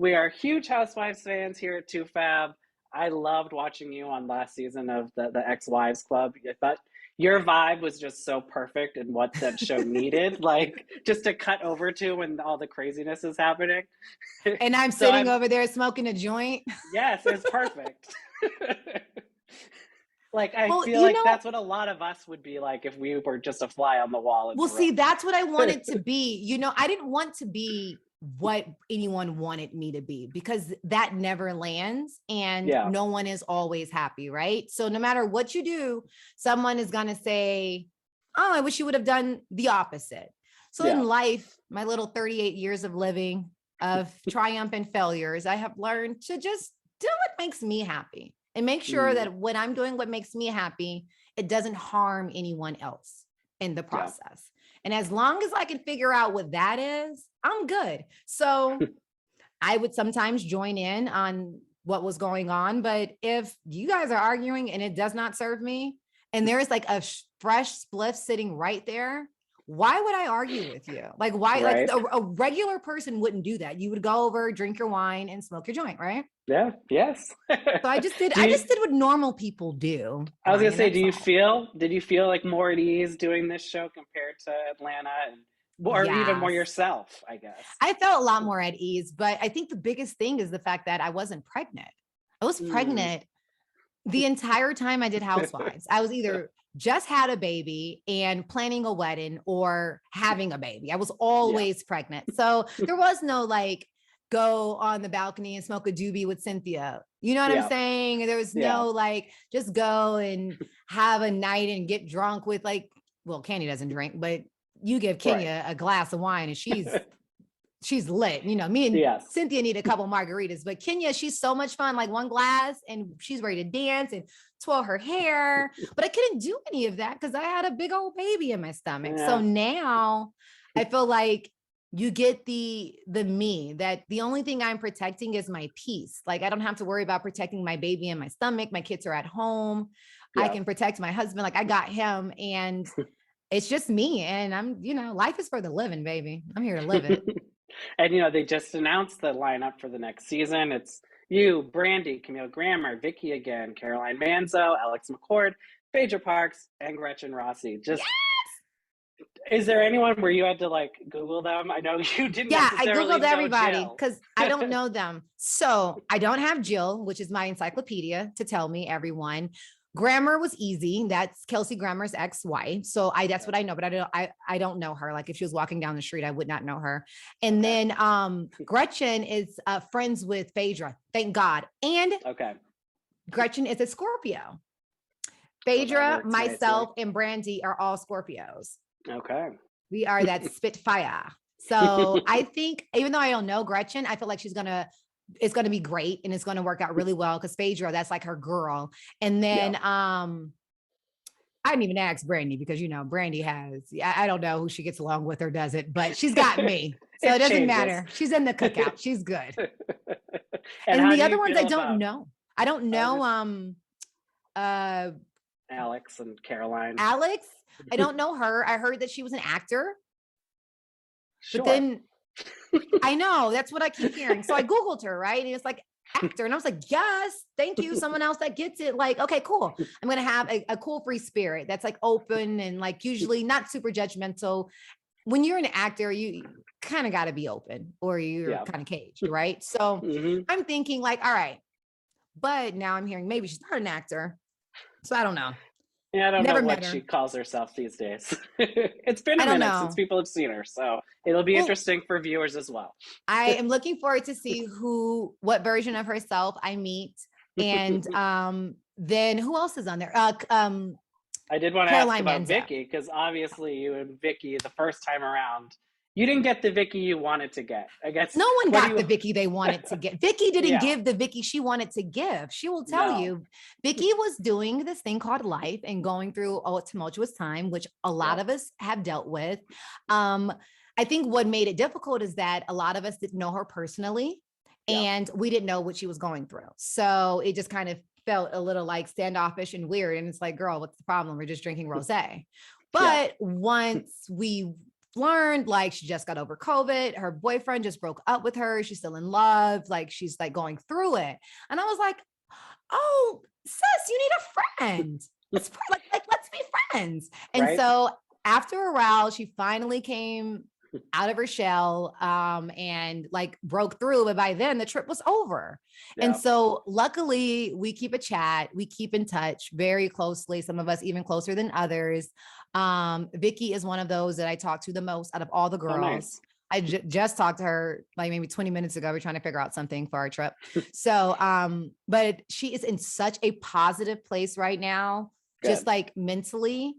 We are huge Housewives fans here at toofab. I loved watching you on last season of the Ex-Wives Club. I thought your vibe was just so perfect and what that show needed, like just to cut over to when all the craziness is happening. And I'm So sitting over there smoking a joint. yes, it's perfect. Like I Well, feel like that's what a lot of us would be like if we were just a fly on the wall in the well, see, room. that's what I wanted to be. I didn't want to be what anyone wanted me to be because that never lands and Yeah. no one is always happy, right? So no matter what you do, someone is going to say, oh, I wish you would have done the opposite. So Yeah. in life, my little 38 years of living, of triumph and failures, I have learned to just do what makes me happy and make sure that when I'm doing what makes me happy, it doesn't harm anyone else in the process. And as long as I can figure out what that is, I'm good. So I would sometimes join in on what was going on. But if you guys are arguing and it does not serve me, and there is like a fresh spliff sitting right there, why would I argue with you? Like, why? Right. Like a regular person wouldn't do that. You would go over, drink your wine, and smoke your joint, right? Yeah. Yes. So I just did. I just did what normal people do. I was gonna Ryan, say, that's all. did you feel like more at ease doing this show compared to Atlanta, or even more Yes. yourself, I guess? I felt a lot more at ease, but I think the biggest thing is the fact that I wasn't pregnant. I was pregnant the entire time I did Housewives. I was either just had a baby and planning a wedding or having a baby. I was always pregnant. So there was no like go on the balcony and smoke a doobie with Cynthia. You know what I'm saying? There was no like just go and have a night and get drunk with like, well, Candy doesn't drink, but you give Kenya a glass of wine and she's lit. Me and Cynthia need a couple margaritas, but Kenya, she's so much fun, like one glass and she's ready to dance and twirl her hair. But I couldn't do any of that because I had a big old baby in my stomach. So now I feel like you get the me, that the only thing I'm protecting is my peace. Like I don't have to worry about protecting my baby in my stomach. My kids are at home. I can protect my husband. Like I got him and it's just me. And I'm, life is for the living, baby. I'm here to live it. And they just announced the lineup for the next season. It's you, Brandy, Camille Grammer, Vicki again, Caroline Manzo, Alex McCord, Phaedra Parks, and Gretchen Rossi. Just is there anyone where you had to like Google them? I know you didn't. Yeah, I Googled everybody because I don't know them. So I don't have Jill, which is my encyclopedia to tell me everyone. Grammer was easy. That's Kelsey Grammer's ex-wife. So that's what I know, but I don't know her. Like if she was walking down the street, I would not know her. And then Gretchen is friends with Phaedra. Thank God. And Gretchen is a Scorpio. Phaedra, myself, and Brandy are all Scorpios. Okay. We are that Spitfire. So I think even though I don't know Gretchen, I feel like it's going to be great and it's going to work out really well because Phaedra, that's like her girl. And then I didn't even ask Brandy because Brandy I don't know who she gets along with or doesn't, but she's got me. So it doesn't matter. She's in the cookout. She's good. and the other ones I don't know. I don't know Alex and Caroline. Alex, I don't know her. I heard that she was an actor. Sure. But then I know that's what I keep hearing. So I Googled her, right? And it's like actor. And I was like, yes, thank you. Someone else that gets it. Like, okay, cool. I'm going to have a cool free spirit that's like open and like usually not super judgmental. When you're an actor, you kind of got to be open or you're kind of caged, right? So I'm thinking like, all right. But now I'm hearing maybe she's not an actor. So I don't know. Yeah, I don't know what she calls herself these days. It's been a minute since people have seen her, so it'll be interesting for viewers as well. I am looking forward to see what version of herself I meet, and then who else is on there? I did want to ask about Manzo. Vicki because obviously you and Vicki the first time around. You didn't get the Vicki you wanted to get. I guess no one got the Vicki they wanted to get. Vicki didn't give the Vicki she wanted to give. She will tell you, Vicki was doing this thing called life and going through a tumultuous time, which a lot of us have dealt with. I think what made it difficult is that a lot of us didn't know her personally and we didn't know what she was going through. So it just kind of felt a little like standoffish and weird. And it's like, girl, what's the problem? We're just drinking rosé. But once we learned like she just got over COVID. Her boyfriend just broke up with her. She's still in love. Like she's like going through it. And I was like, oh, sis, you need a friend. Let's be friends. And so after a while, she finally came out of her shell and like broke through. But by then the trip was over. Yeah. And so luckily we keep a chat. We keep in touch very closely. Some of us even closer than others. Vicki is one of those that I talk to the most out of all the girls. Oh, nice. I just talked to her like maybe 20 minutes ago. We're trying to figure out something for our trip. So, but she is in such a positive place right now, just like mentally.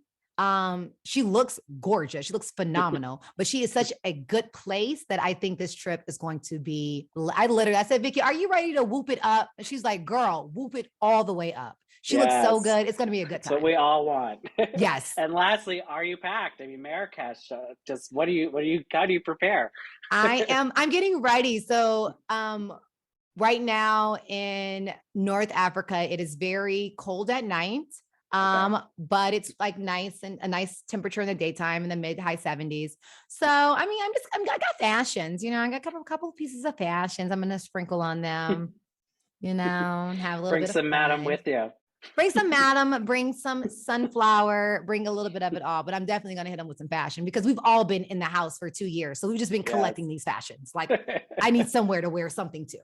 She looks gorgeous. She looks phenomenal, but she is such a good place that I think this trip is going to be, I said, Vicki, are you ready to whoop it up? And she's like, girl, whoop it all the way up. She looks so good. It's going to be a good time. That's what we all want. Yes. And lastly, are you packed? I mean, Marrakesh, just how do you prepare? I'm getting ready. So, right now in North Africa, it is very cold at night. But it's like nice and a nice temperature in the daytime in the mid high 70s. So, I mean, I got fashions, I got a couple of pieces of fashions. I'm going to sprinkle on them, and have a little bit of some madam with you. Bring some madam, bring some sunflower, bring a little bit of it all, but I'm definitely going to hit them with some fashion because we've all been in the house for 2 years. So we've just been collecting these fashions. Like I need somewhere to wear something to.